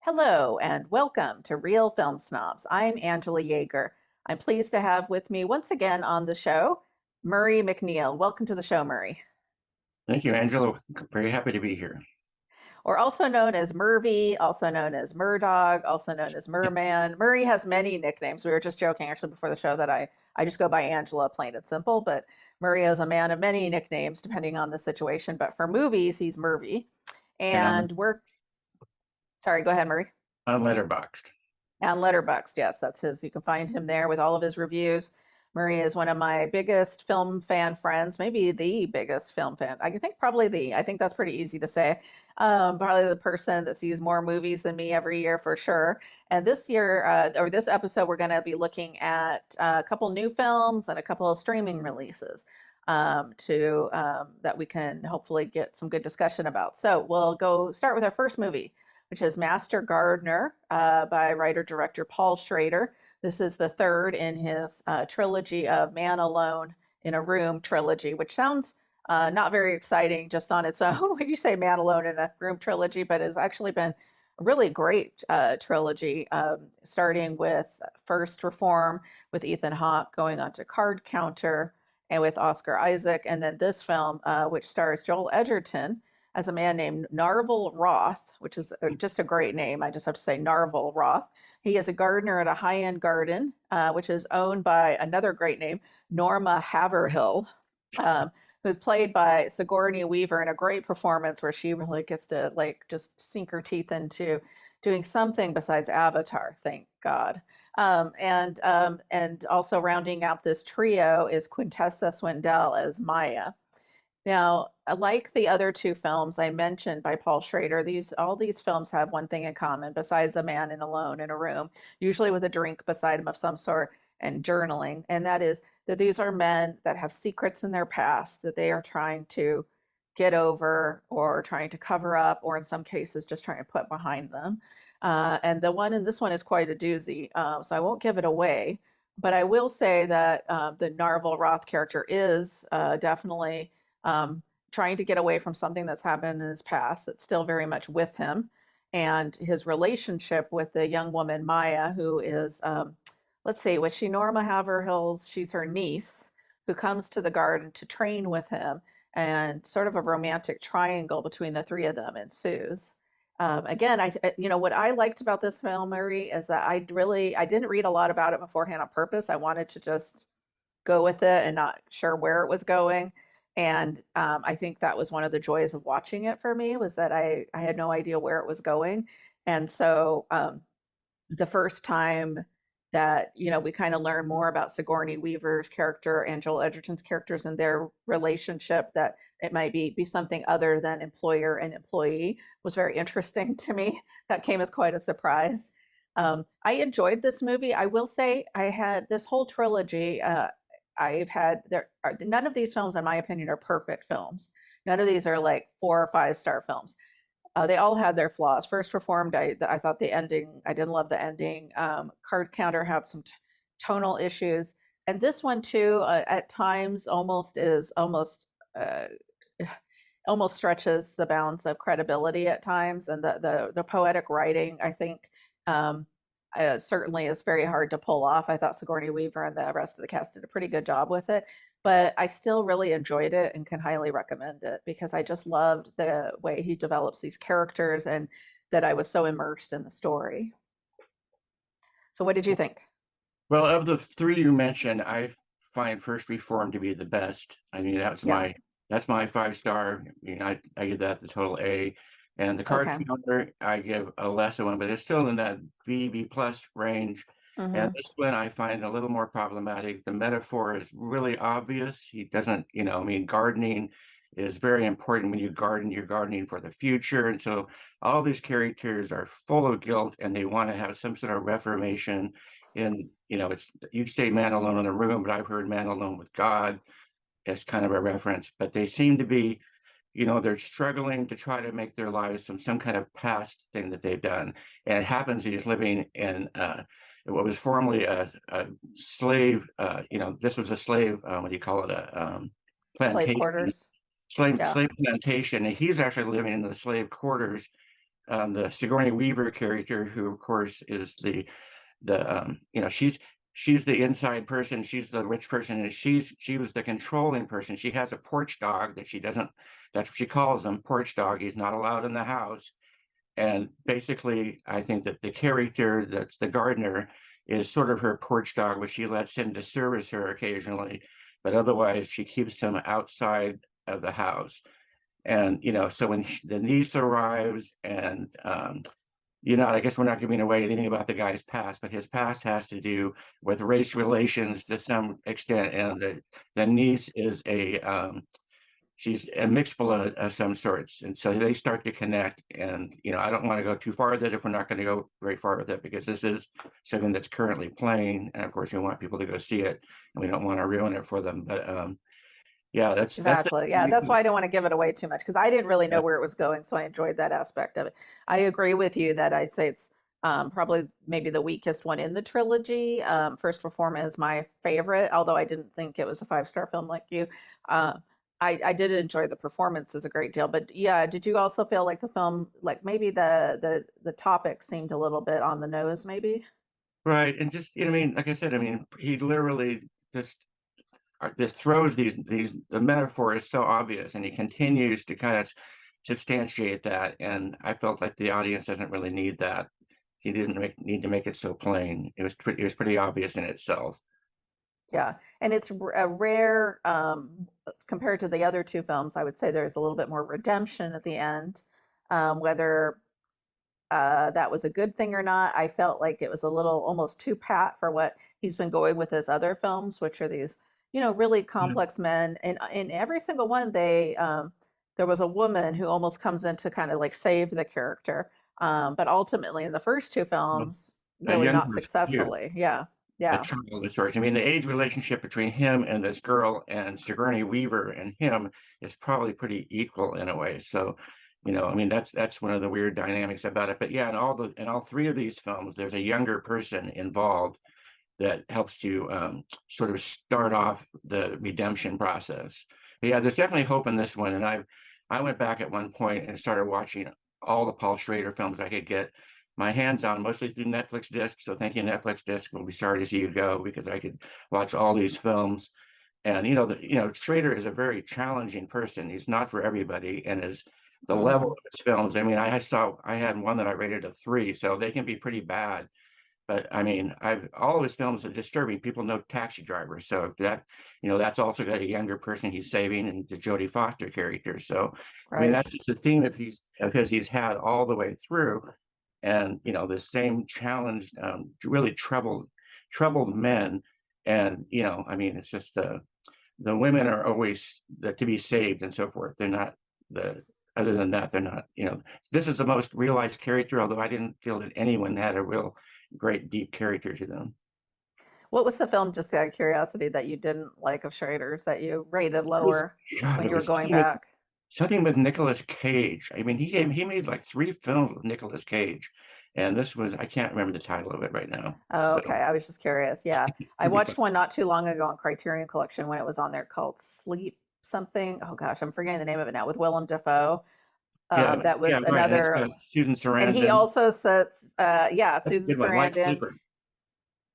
Hello and welcome to Real Film Snobs. I'm Angela Yeager. I'm pleased to have with me once again on the show, Murray McNeil. Welcome to the show, Murray. Thank you, Angela. Very happy to be here. Or also known as Murvie, also known as Murdog, also known as Merman. Murray has many nicknames. We were just joking actually before the show that I just go by Angela, plain and simple, but Murray is a man of many nicknames depending on the situation. But for movies, he's Murvie. And And we're, sorry, go ahead, Murray. I'm letterboxed. And Letterboxd, yes, that's his. You can find him there with all of his reviews. Murray is one of my biggest film fan friends, maybe the biggest film fan. I think probably I think that's pretty easy to say. Probably the person that sees more movies than me every year for sure. And this year, or this episode, we're going to be looking at a couple new films and a couple of streaming releases that we can hopefully get some good discussion about. So we'll go start with our first movie, which is Master Gardener by writer-director Paul Schrader. This is the third in his trilogy of Man Alone in a Room trilogy, which sounds not very exciting just on its own when you say Man Alone in a Room trilogy, but has actually been a really great trilogy, starting with First Reform with Ethan Hawke, going on to Card Counter and with Oscar Isaac, and then this film, which stars Joel Edgerton as a man named Narvel Roth, which is just a great name. I just have to say Narvel Roth. He is a gardener at a high-end garden, which is owned by another great name, Norma Haverhill, who's played by Sigourney Weaver in a great performance where she really gets to like just sink her teeth into doing something besides Avatar, thank God. And also rounding out this trio is Quintessa Swindell as Maya. Now, like the other two films I mentioned by Paul Schrader, all these films have one thing in common besides a man alone in a room, usually with a drink beside him of some sort and journaling, and that is that these are men that have secrets in their past that they are trying to get over or trying to cover up, or in some cases just trying to put behind them. And the one in this one is quite a doozy, so I won't give it away, but I will say that the Narvel Roth character is definitely trying to get away from something that's happened in his past that's still very much with him. And his relationship with the young woman, Maya, who is, let's see, was she Norma Haverhill's? She's her niece who comes to the garden to train with him, and sort of a romantic triangle between the three of them ensues. Again, what I liked about this film, Murray, is that I didn't read a lot about it beforehand on purpose. I wanted to just go with it and not sure where it was going. And I think that was one of the joys of watching it for me, was that I had no idea where it was going. And so the first time that, we kind of learn more about Sigourney Weaver's character and Joel Edgerton's characters and their relationship, that it might be something other than employer and employee, was very interesting to me. That came as quite a surprise. I enjoyed this movie. I will say I had this whole trilogy. None of these films, in my opinion, are perfect films. None of these are like 4 or 5 star films. They all had their flaws. First Reformed, I thought the ending, I didn't love the ending. Card Counter had some tonal issues, and this one too, at times uh, almost stretches the bounds of credibility at times, and the poetic writing, I think, um, certainly is very hard to pull off. I thought Sigourney Weaver and the rest of the cast did a pretty good job with it, but I still really enjoyed it and can highly recommend it because I just loved the way he develops these characters and that I was so immersed in the story. So, what did you think? Well, of the three you mentioned, I find First Reform to be the best. I mean, Yeah. that's my 5 star. I mean, I give that the total A. And the Card Okay. Counter, I give a lesser one, but it's still in that B plus range. And Hmm. this one I find a little more problematic. The metaphor is really obvious. He doesn't, I mean, gardening is very important when you garden. You're gardening for the future, and so all these characters are full of guilt, and they want to have some sort of reformation. In it's you say "man alone in the room," but I've heard "man alone with God" as kind of a reference. But they seem to be, they're struggling to try to make their lives from some kind of past thing that they've done. And it happens he's living in what was formerly a slave, this was a slave, what do you call it, a Slave plantation, quarters. Yeah. slave plantation. And he's actually living in the slave quarters. The Sigourney Weaver character, who of course is she's the inside person, she's the rich person, and she was the controlling person. She has a porch dog that she doesn't, that's what she calls him, porch dog. He's not allowed in the house. And basically I think that the character that's the gardener is sort of her porch dog, but she lets him to service her occasionally, but otherwise she keeps him outside of the house. And so when the niece arrives, and I guess we're not giving away anything about the guy's past, but his past has to do with race relations to some extent. And the niece is she's a mixed blood of some sorts. And so they start to connect. And, I don't want to go too far with it if we're not going to go very far with it, because this is something that's currently playing. And of course, we want people to go see it, and we don't want to ruin it for them. But yeah, that's Exactly. Yeah, that's why I don't want to give it away too much because I didn't really know where it was going, so I enjoyed that aspect of it. I agree with you that I'd say it's probably maybe the weakest one in the trilogy. First Reform is my favorite, although I didn't think it was a five-star film like you. Uh, I did enjoy the performances a great deal, but yeah, did you also feel like the film, like maybe the topic seemed a little bit on the nose, maybe? right. And just, I mean, like I said, I mean, he literally just throws the metaphor is so obvious, and he continues to kind of substantiate that. And I felt like the audience doesn't really need that. He didn't need to make it so plain. It was pretty obvious in itself. Yeah, and it's a rare compared to the other two films. I would say there's a little bit more redemption at the end. Whether that was a good thing or not, I felt like it was a little almost too pat for what he's been going with his other films, which are these, really Yeah. complex men. And in every single one, there was a woman who almost comes in to kind of like save the character. But ultimately, in the first two Well, films, a really young not person too. successfully. Yeah, A yeah. child of sorts. I mean, the age relationship between him and this girl and Sigourney Weaver and him is probably pretty equal in a way. So, I mean, that's one of the weird dynamics about it. But yeah, in all three of these films, there's a younger person involved that helps to sort of start off the redemption process. But yeah, there's definitely hope in this one. And I went back at one point and started watching all the Paul Schrader films I could get my hands on, mostly through Netflix disc. So thank you, Netflix disc. We'll be sorry to see you go, because I could watch all these films. And Schrader is a very challenging person. He's not for everybody, and the level Hmm. of his films. I mean, I had one that I rated a 3, so they can be pretty bad. But I mean, I've all of his films are disturbing. People know Taxi Driver, so that's also got a younger person he's saving, and the Jodie Foster character. So, I mean, Right. that's just the theme of his he's had all the way through. And the same challenge, really troubled men. And I mean, it's just the women are always to be saved and so forth. They're not the other than that, they're not. This is the most realized character, although I didn't feel that anyone had a real great deep character to them. What was the film, just out of curiosity, that you didn't like of Schrader's that you rated It was, lower God, when it you were was going back? something with Nicolas Cage. I mean, he made like 3 films with Nicolas Cage, and this was, I can't remember the title of it right now. Oh, So okay. I was just curious. Yeah. I it'd be fun. watched one not too long ago on Criterion Collection when it was on there called Sleep something. Oh gosh, I'm forgetting the name of it now with Willem Dafoe. Yeah, That yeah, was right. And it's another, got Susan and he Sarandon. also sits, yeah, That's a Susan good one. Light Sarandon. Sleeper.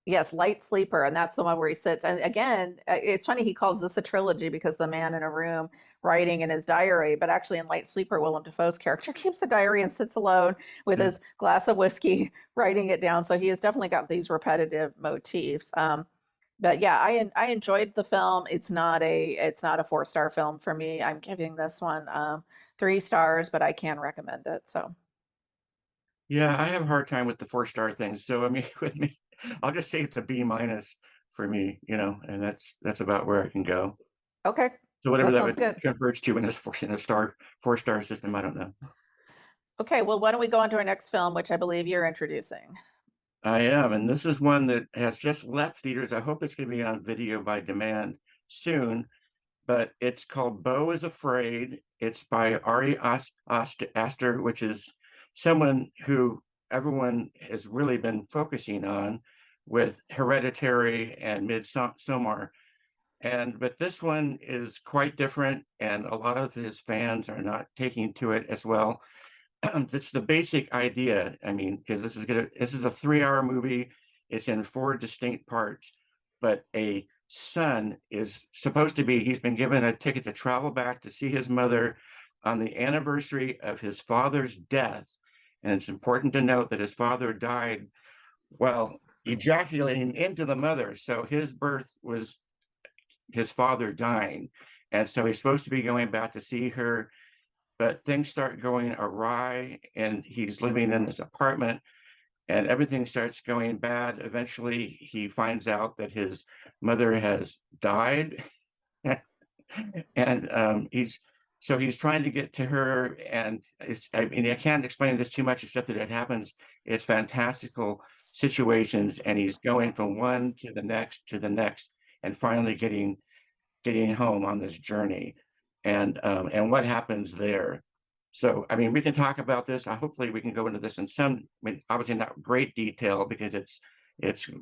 Yes, light sleeper, and that's the one where he sits. And again, it's funny he calls this a trilogy because the man in a room writing in his diary, but actually in Light Sleeper, Willem Dafoe's character keeps a diary and sits alone with Yeah. his glass of whiskey, writing it down. So he has definitely got these repetitive motifs. But yeah, I enjoyed the film. It's not a four-star film for me. I'm giving this one 3 stars, but I can recommend it. So Yeah, I have a hard time with the 4-star things. So I mean, with me, I'll just say it's a B minus for me, and that's about where I can go. okay. So whatever That that sounds would good. converge to in this in a star 4-star system, I don't know. Okay, well, why don't we go on to our next film, which I believe you're introducing? I am, and this is one that has just left theaters. I hope it's going to be on video by demand soon, but it's called Beau is Afraid. It's by Aster, which is someone who everyone has really been focusing on with Hereditary and Midsommar. And but this one is quite different, and a lot of his fans are not taking to it as well. That's the basic idea. I mean, because this is a 3-hour movie. It's in 4 distinct parts, but a son is supposed to be, he's been given a ticket to travel back to see his mother on the anniversary of his father's death. And it's important to note that his father died while ejaculating into the mother. So his birth was his father dying. And so he's supposed to be going back to see her, but things start going awry, and he's living in this apartment, and everything starts going bad. Eventually he finds out that his mother has died. And he's trying to get to her, and I mean, I can't explain this too much except that it happens. It's fantastical situations, and he's going from one to the next to the next, and finally getting home on this journey, and what happens there. So, I mean, we can talk about this. Hopefully, we can go into this in some, I mean, obviously not great detail because it's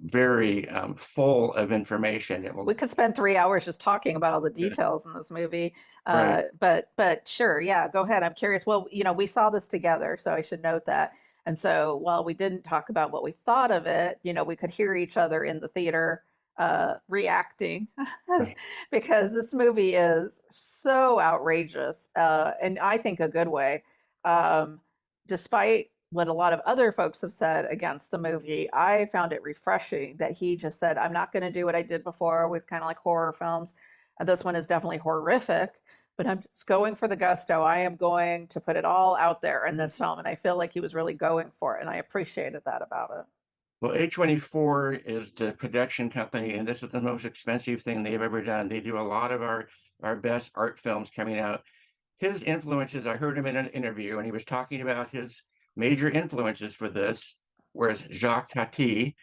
very full of information. It We will, could spend 3 hours just talking about all the details in this movie. right. But sure, yeah, go ahead. I'm curious. Well, we saw this together, so I should note that. And so while we didn't talk about what we thought of it, we could hear each other in the theater reacting because this movie is so outrageous, and I think a good way. Um, Despite what a lot of other folks have said against the movie, I found it refreshing that he just said, I'm not going to do what I did before with kind of like horror films. This one is definitely horrific, but I'm just going for the gusto. I am going to put it all out there in this film. And I feel like he was really going for it. And I appreciated that about it. Well, A24 is the production company, and this is the most expensive thing they've ever done. They do a lot of our best art films coming out. His influences, I heard him in an interview, and he was talking about his major influences for this, whereas Jacques Tati,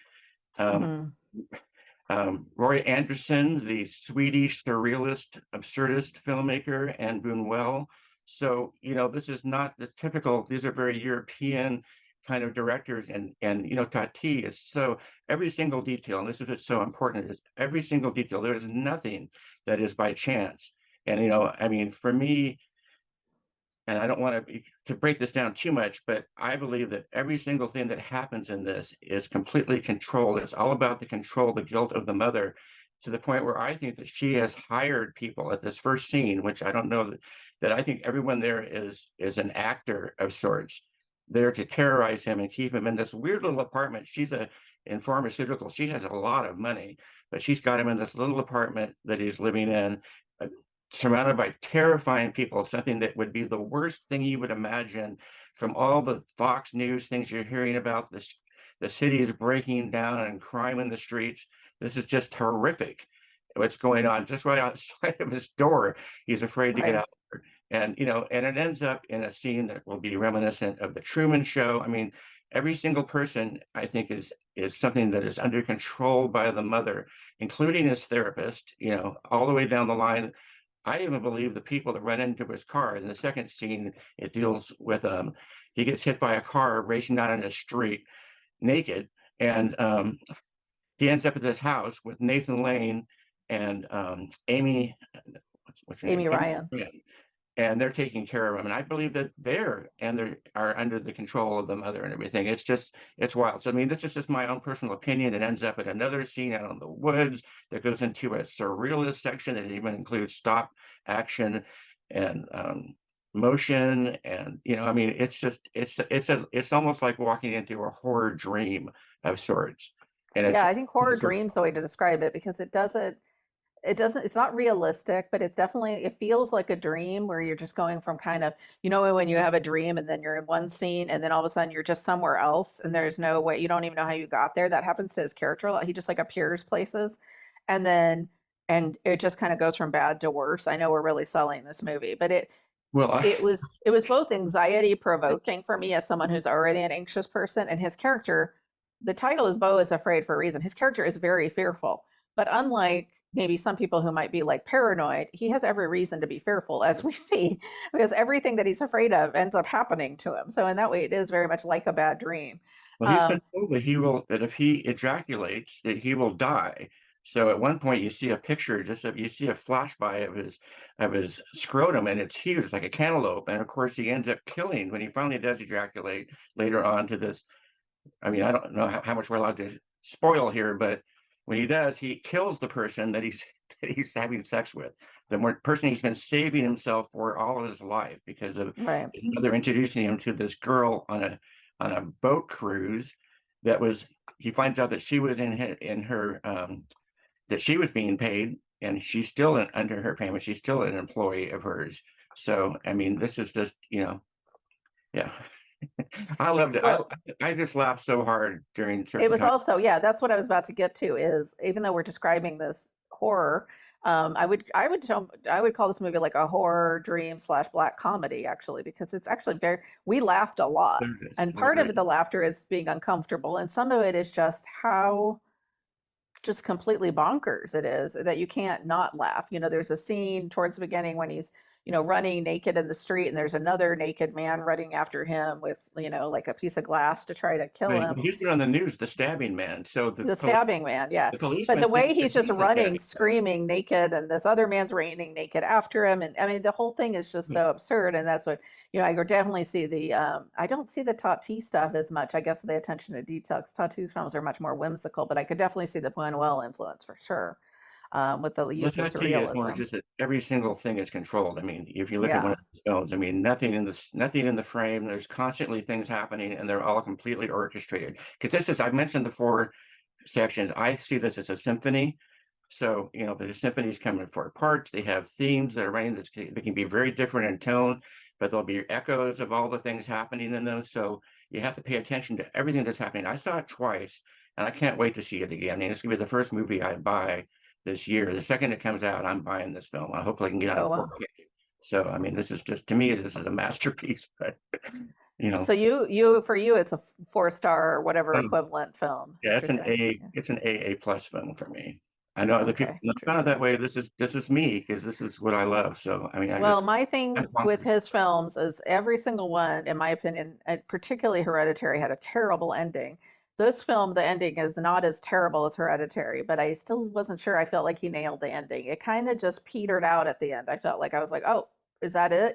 um, Hmm. Roy Andersson, the Swedish surrealist, absurdist filmmaker, and Buñuel. So, this is not the typical, these are very European kind of directors. And Tati is so, every single detail, and this is what's so important, is every single detail, there is nothing that is by chance. And, I mean, for me, and I don't want to break this down too much, but I believe that every single thing that happens in this is completely controlled. It's all about the control, the guilt of the mother, to the point where I think that she has hired people at this first scene, which I don't know that I think everyone there is an actor of sorts, there to terrorize him and keep him in this weird little apartment. She's in pharmaceuticals. She has a lot of money, but she's got him in this little apartment that he's living in, uh, surrounded by terrifying people, something that would be the worst thing you would imagine from all the Fox News things you're hearing about. The city is breaking down and crime in the streets. This is just horrific. What's going on just right outside of his door. He's afraid to get Right. out there. And it ends up in a scene that will be reminiscent of the Truman Show. I mean, every single person, I think, is something that is under control by the mother, including his therapist, all the way down the line. I even believe the people that run into his car. In the second scene, it deals with he gets hit by a car racing down in the street naked, and he ends up at this house with Nathan Lane and Amy. What's her name? Amy Amy Ryan. Ryan, and they're taking care of him. And I believe that they are under the control of the mother and everything. It's wild. So I mean, this is just my own personal opinion. It ends up at another scene out in the woods that goes into a surrealist section that even includes stop action and motion. And I mean, it's just it's almost like walking into a horror dream of sorts. And Yeah, it's I think horror dreams the way to describe it because it's not realistic, but it feels like a dream where you're just going from kind of, when you have a dream and then you're in one scene and then all of a sudden you're just somewhere else and there's no way, you don't even know how you got there. That happens to his character a lot. He just like appears places. And then and it just kind of goes from bad to worse. I know we're really selling this movie, but Well, it was both anxiety provoking for me as someone who's already an anxious person, and his character, the title is Beau is Afraid for a reason. His character is very fearful, but unlike maybe some people who might be like paranoid, he has every reason to be fearful, as we see, because everything that he's afraid of ends up happening to him. So in that way, it is very much like a bad dream. well, he's been Um, told that that if he ejaculates, that he will die. So at one point, you see a picture, you see a flashby of his scrotum, and it's huge, like a cantaloupe. And of course, he ends up killing when he finally does ejaculate later on to this. I mean, I don't know how much we're allowed to spoil here, but when he does, he kills the person that he's that he's having sex with, person he's been saving himself for all of his life because of right. his mother introducing him to this girl on a boat cruise. That was He finds out that she was in her that she was being paid, and she's still under her payment. She's still an employee of hers. So I mean, this is just yeah. I loved it. Well, I just laughed so hard during it certain was times. also, yeah, that's what I was about to get to is even though we're describing this horror, I would call this movie like a horror dream slash black comedy actually, because it's actually very, we laughed a lot. There it is. And I part of agree. the laughter is being uncomfortable, and some of it is just how just completely bonkers it is that you can't not laugh. There's a scene towards the beginning when he's, running naked in the street, and there's another naked man running after him with, like a piece of glass to try to kill Right. him. Well, he's been on the news, the stabbing man. So The stabbing man, yeah. the But policeman the way thinks that he's just he's the running, stabbing screaming naked, and this other man's running naked after him. And I mean, the whole thing is just man. so absurd. And that's what, I could definitely see I don't see the Tati stuff as much. I guess the attention to detail, because Tati's films are much more whimsical, but I could definitely see the Buñuel influence for sure, with the use of Let's see it more surrealism. just that every single thing is controlled. I mean, if you look at one Yeah. of the films, I mean, nothing in the frame. There's constantly things happening, and they're all completely orchestrated. Because I mentioned the four sections. I see this as a symphony. So, the symphonies come in four parts. They have themes that are arranged. They can be very different in tone, but there'll be echoes of all the things happening in them. So you have to pay attention to everything that's happening. I saw it twice, and I can't wait to see it again. I mean, it's gonna be the first movie I buy this year. The second it comes out, I'm buying this film. I hope I can get on Oh, wow. 4K. So, I mean, this is just, to me, this is a masterpiece. But you know, So for you, it's a 4 star or whatever um, equivalent film. yeah, Interesting. Yeah. it's an AA plus film for me. I know other people Okay. not kind of Interesting. that way. This is me because this is what I love. So I mean, Well, my I'm thing with bonkers. his films is every single one, in my opinion, particularly Hereditary, had a terrible ending. This film, the ending is not as terrible as Hereditary, but I still wasn't sure. I felt like he nailed the ending. It kind of just petered out at the end. I felt like I was like, oh, is that it?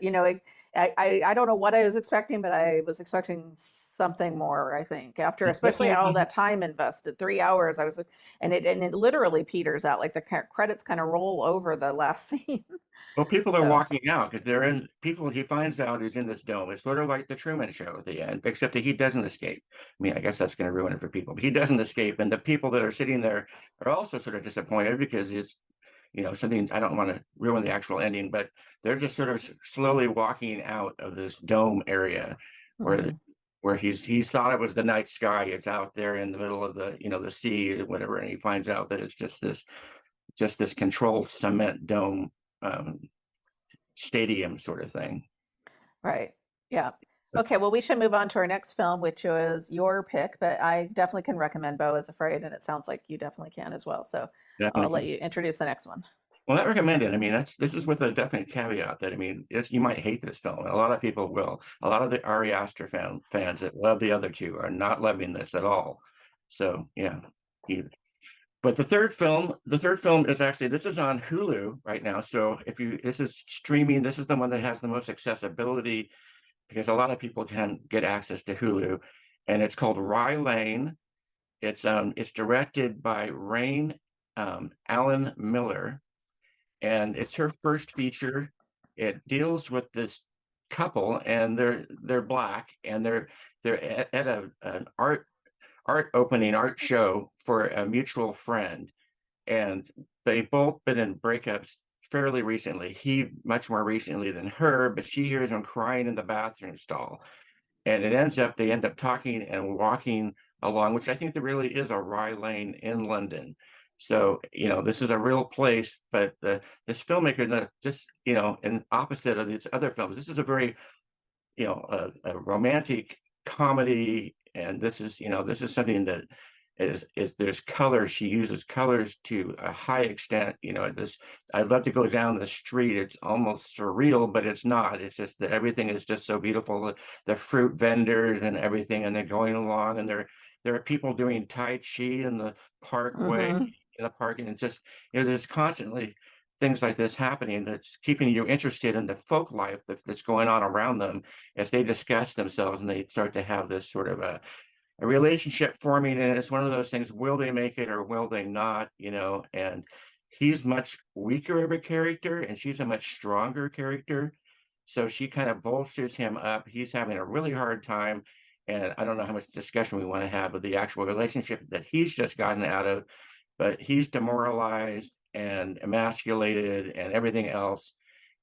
I don't know what I was expecting, but I was expecting something more, I think, after It's especially definitely all that time invested, 3 hours. I was like, and it literally peters out. Like the credits kind of roll over the last scene. well, people are So. walking out because they're in people he finds out is in this dome. It's sort of like the Truman Show at the end, except that he doesn't escape. I mean, I guess that's going to ruin it for people, but he doesn't escape, and the people that are sitting there are also sort of disappointed because it's something. I don't want to ruin the actual ending, but they're just sort of slowly walking out of this dome area where Mhm. he's thought it was the night sky. It's out there in the middle of the sea or whatever, and he finds out that it's just this controlled cement dome, um, stadium sort of thing. Right. Yeah. So Okay, well, we should move on to our next film, which was your pick, but I definitely can recommend Beau is Afraid, and it sounds like you definitely can as well. So I'll let definitely. you introduce the next one. Well, not recommended. I mean, this is with a definite caveat that I mean, you might hate this film. A lot of people will. A lot of the Ari Aster fans that love the other two are not loving this at all. So yeah, he, but the third film is actually this is on Hulu right now. So if you this is streaming, this is the one that has the most accessibility because a lot of people can get access to Hulu, and it's called Rye Lane. It's directed by Raine Allen Miller, and it's her first feature. It deals with this couple, and they're black, and they're at an art show for a mutual friend, and they've both been in breakups fairly recently. He much more recently than her, but she hears him crying in the bathroom stall, and they end up talking and walking along, which I think there really is a Rye Lane in London. So, this is a real place, but this filmmaker that just, in opposite of these other films, this is a very, a romantic comedy, and this is something that is there's color. She uses colors to a high extent. I'd love to go down the street. It's almost surreal, but it's not. It's just that everything is just so beautiful. The fruit vendors and everything, and they're going along, and there are people doing Tai Chi in the parkway, Hmm. in the park, and it's just, there's constantly things like this happening that's keeping you interested in the folk life that's going on around them as they discuss themselves, and they start to have this sort of a relationship forming, and it's one of those things, will they make it or will they not, and he's much weaker of a character and she's a much stronger character, so she kind of bolsters him up. He's having a really hard time, and I don't know how much discussion we want to have with the actual relationship that he's just gotten out of, but he's demoralized and emasculated and everything else.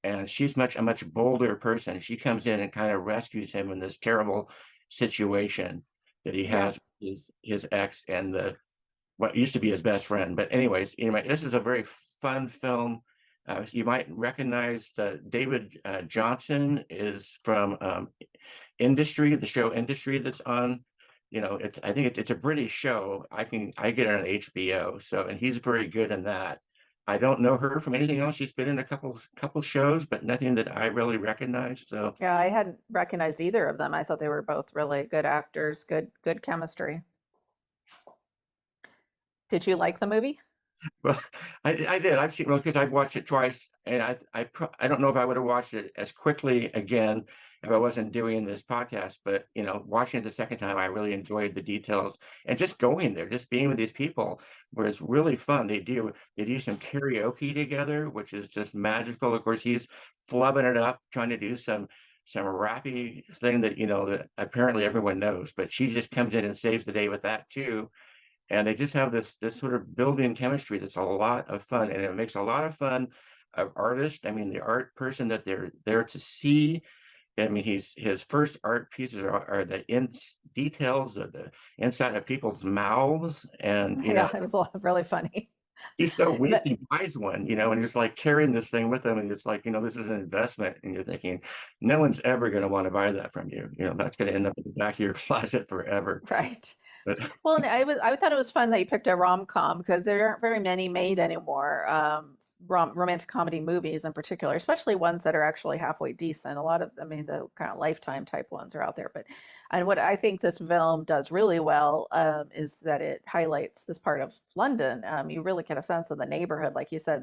And she's a much bolder person. She comes in and kind of rescues him in this terrible situation that he Yeah. has with his ex and the what used to be his best friend. But anyways, anyway, this is a very fun film. You might recognize David Johnson is from Industry, the show Industry that's on. I think it's a British show. I get it on HBO. So, and he's very good in that. I don't know her from anything else. She's been in a couple shows, but nothing that I really recognize. So, Yeah, I hadn't recognized either of them. I thought they were both really good actors, good chemistry. Did you like the movie? well, I did. I've seen, well, because I've watched it twice, and I don't know if I would have watched it as quickly again if I wasn't doing this podcast. But watching it the second time, I really enjoyed the details and just going there, just being with these people, was really fun. They do some karaoke together, which is just magical. Of course, he's flubbing it up, trying to do some rappy thing that apparently everyone knows, but she just comes in and saves the day with that too, and they just have this sort of built-in chemistry that's a lot of fun, and it makes a lot of fun of artists. I mean, the art person that they're there to see. I mean, his first art pieces are the details of the inside of people's mouths, and Yeah, it was really funny. he's so weak. But He buys one, and just like carrying this thing with him, and it's like, this is an investment, and you're thinking, no one's ever going to want to buy that from you. That's going to end up in the back of your closet forever. right. But Well, and I thought it was fun that you picked a rom-com because there aren't very many made anymore. Romantic comedy movies in particular, especially ones that are actually halfway decent. A lot of, I mean, the kind of Lifetime type ones are out there. But and what I think this film does really well is that it highlights this part of London. You really get a sense of the neighborhood, like you said,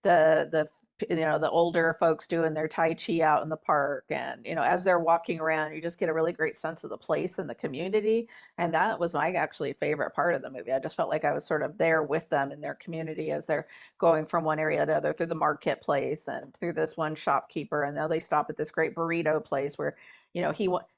the the older folks doing their Tai Chi out in the park, and as they're walking around, you just get a really great sense of the place and the community, and that was my actually favorite part of the movie. I just felt like I was sort of there with them in their community as they're going from one area to another through the marketplace and through this one shopkeeper. And now they stop at this great burrito place where,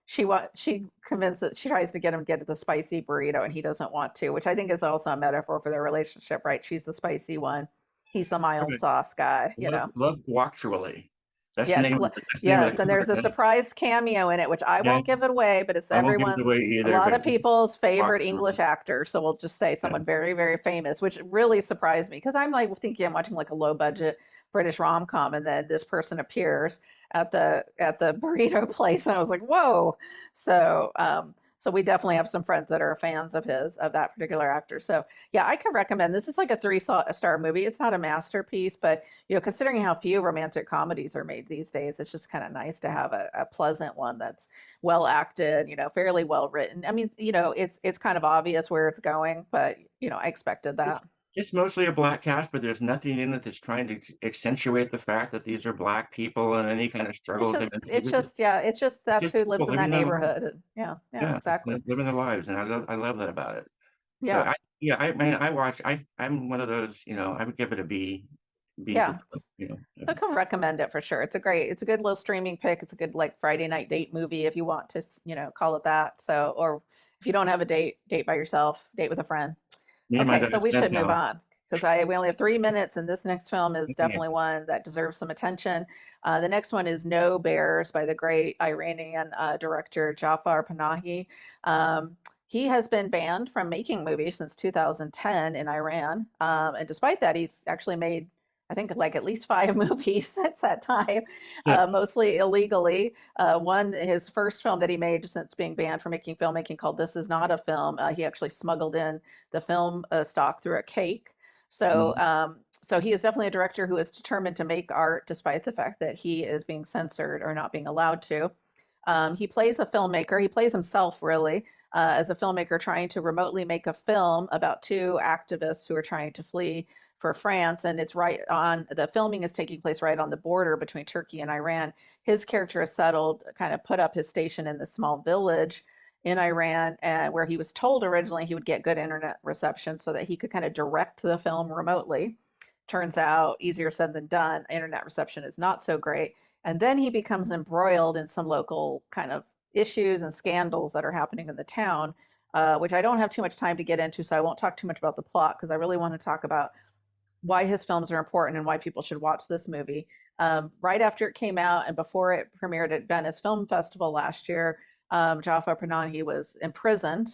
she convinced that she tries to get him to get the spicy burrito and he doesn't want to, which I think is also a metaphor for their relationship, right? She's the spicy one. He's the mild sauce guy. Love Actually. That's the Yeah, name of that's the name of yes, the and there's a cartoon. surprise cameo in it, which I Yeah, won't give it away, but it's I won't give it everyone, away a either, lot but of people's favorite English Actually. actor. So we'll just say Yeah. someone very, very famous, which really surprised me because I'm like thinking I'm watching like a low budget British rom-com, and then this person appears at the burrito place, and I was like, whoa. So we definitely have some friends that are fans of that particular actor. So yeah, I can recommend this. It's like a three-star movie. It's not a masterpiece, but considering how few romantic comedies are made these days, it's just kind of nice to have a pleasant one that's well acted, fairly well written. I mean, it's kind of obvious where it's going, but I expected It's that. it's mostly a black cast, but there's nothing in it that's trying to accentuate the fact that these are black people and any kind of It's struggles they've just, been it's through. just, yeah, it's just that's Just who people lives in that living their lives. neighborhood. And yeah, yeah, Yeah, exactly. living their lives, and I love that about it. So Yeah, I mean, I'm one of those, I would give it a B for yeah. fun, So I can recommend it for sure. It's a good little streaming pick. It's a good like Friday night date movie if you want to, call it that. So, or if you don't have a date by yourself, date with a friend. Me and my Okay, dad so we spent should move now. on because I we only have 3 minutes, and this next film is Okay. definitely one that deserves some attention. The next one is No Bears by the great Iranian director Jafar Panahi. Um, he has been banned from making movies since 2010 in Iran. And despite that, he's actually made, I think, like at least five movies since that time, Six. mostly illegally. His first film that he made since being banned from making filmmaking called This Is Not a Film, he actually smuggled in the film stock through a cake. So, Mhm. so he is definitely a director who is determined to make art despite the fact that he is being censored or not being allowed to. He plays a filmmaker. He plays himself really as a filmmaker trying to remotely make a film about two activists who are trying to flee for France. And it's right on the filming is taking place right on the border between Turkey and Iran. His character is settled, kind of put up his station in this small village in Iran, where he was told originally he would get good internet reception so that he could kind of direct the film remotely. Turns out easier said than done. Internet reception is not so great. And then he becomes embroiled in some local kind of issues and scandals that are happening in the town, which I don't have too much time to get into, so I won't talk too much about the plot because I really want to talk about why his films are important and why people should watch this movie. Right after it came out and before it premiered at Venice Film Festival last year, Jafar Panahi was imprisoned.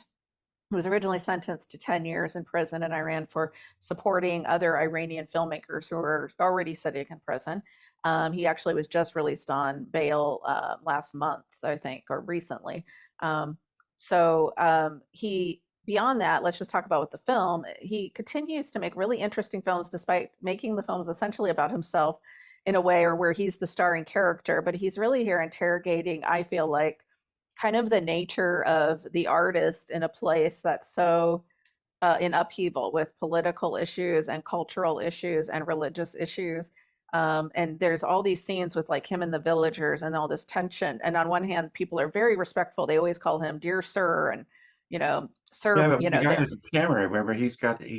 He was originally sentenced to 10 years in prison in Iran for supporting other Iranian filmmakers who were already sitting in prison. He actually was just released on bail last month, I think, or recently. Um, he, beyond that, let's just talk about with the film. He continues to make really interesting films despite making the films essentially about himself in a way or where he's the starring character, but he's really here interrogating, I feel like, kind of the nature of the artist in a place that's so in upheaval with political issues and cultural issues and religious issues. And there's all these scenes with like him and the villagers and all this tension. And on one hand, people are very respectful. They always call him dear sir and, Yeah, sir, but the guy they're has a camera. Remember, he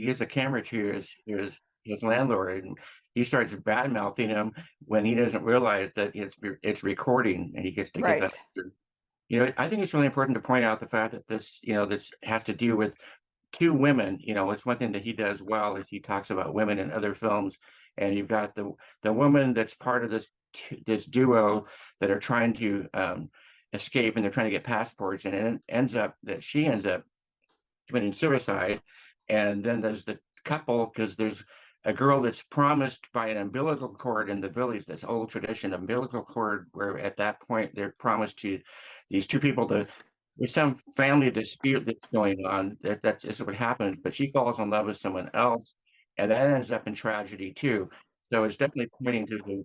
gives a camera to his landlord, and he starts bad mouthing him when he doesn't realize that it's recording, and he gets to get that. right. I think it's really important to point out the fact that this has to do with two women. It's one thing that he does well is he talks about women in other films, and you've got the woman that's part of this duo that are trying to escape, and they're trying to get passports, and it she ends up committing suicide. And then there's the couple, because there's a girl that's promised by an umbilical cord in the village, that's old tradition, umbilical cord, where at that point they're promised to these two people to, there's some family dispute that's going on, that is what happens, but she falls in love with someone else, and that ends up in tragedy too. So it's definitely pointing to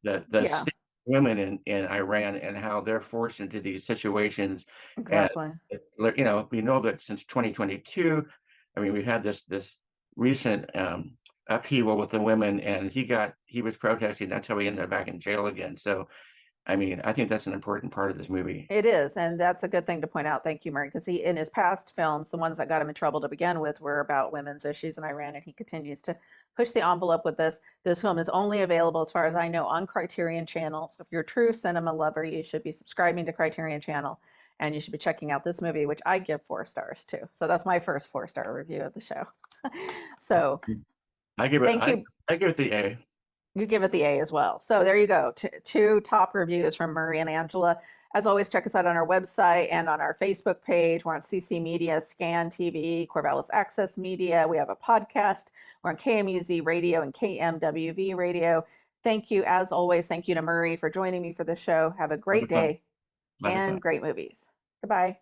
the Yeah, women in Iran and how they're forced into these situations. And exactly. we know that since 2022, I mean, we've had this recent upheaval with the women, and he was protesting. That's how he ended up back in jail again. So, I mean, I think that's an important part of this movie. It is, and that's a good thing to point out. Thank you, Murray, because he, in his past films, the ones that got him in trouble to begin with were about women's issues in Iran, and he continues to push the envelope with this. This film is only available, as far as I know, on Criterion Channel. So if you're a true cinema lover, you should be subscribing to Criterion Channel, and you should be checking out this movie, which I give 4 stars to. So that's my first 4-star review of the show. So I give it thank I you. I give it the A. You give it the A as well. So there you go. Two top reviews from Murray and Angela. As always, check us out on our website and on our Facebook page. We're on CC Media, Scan TV, Corvallis Access Media. We have a podcast. We're on KMUZ Radio and KMWV Radio. Thank you, as always. Thank you to Murray for joining me for the show. Have a A lot great of fun. day A lot of fun. and great movies. Goodbye.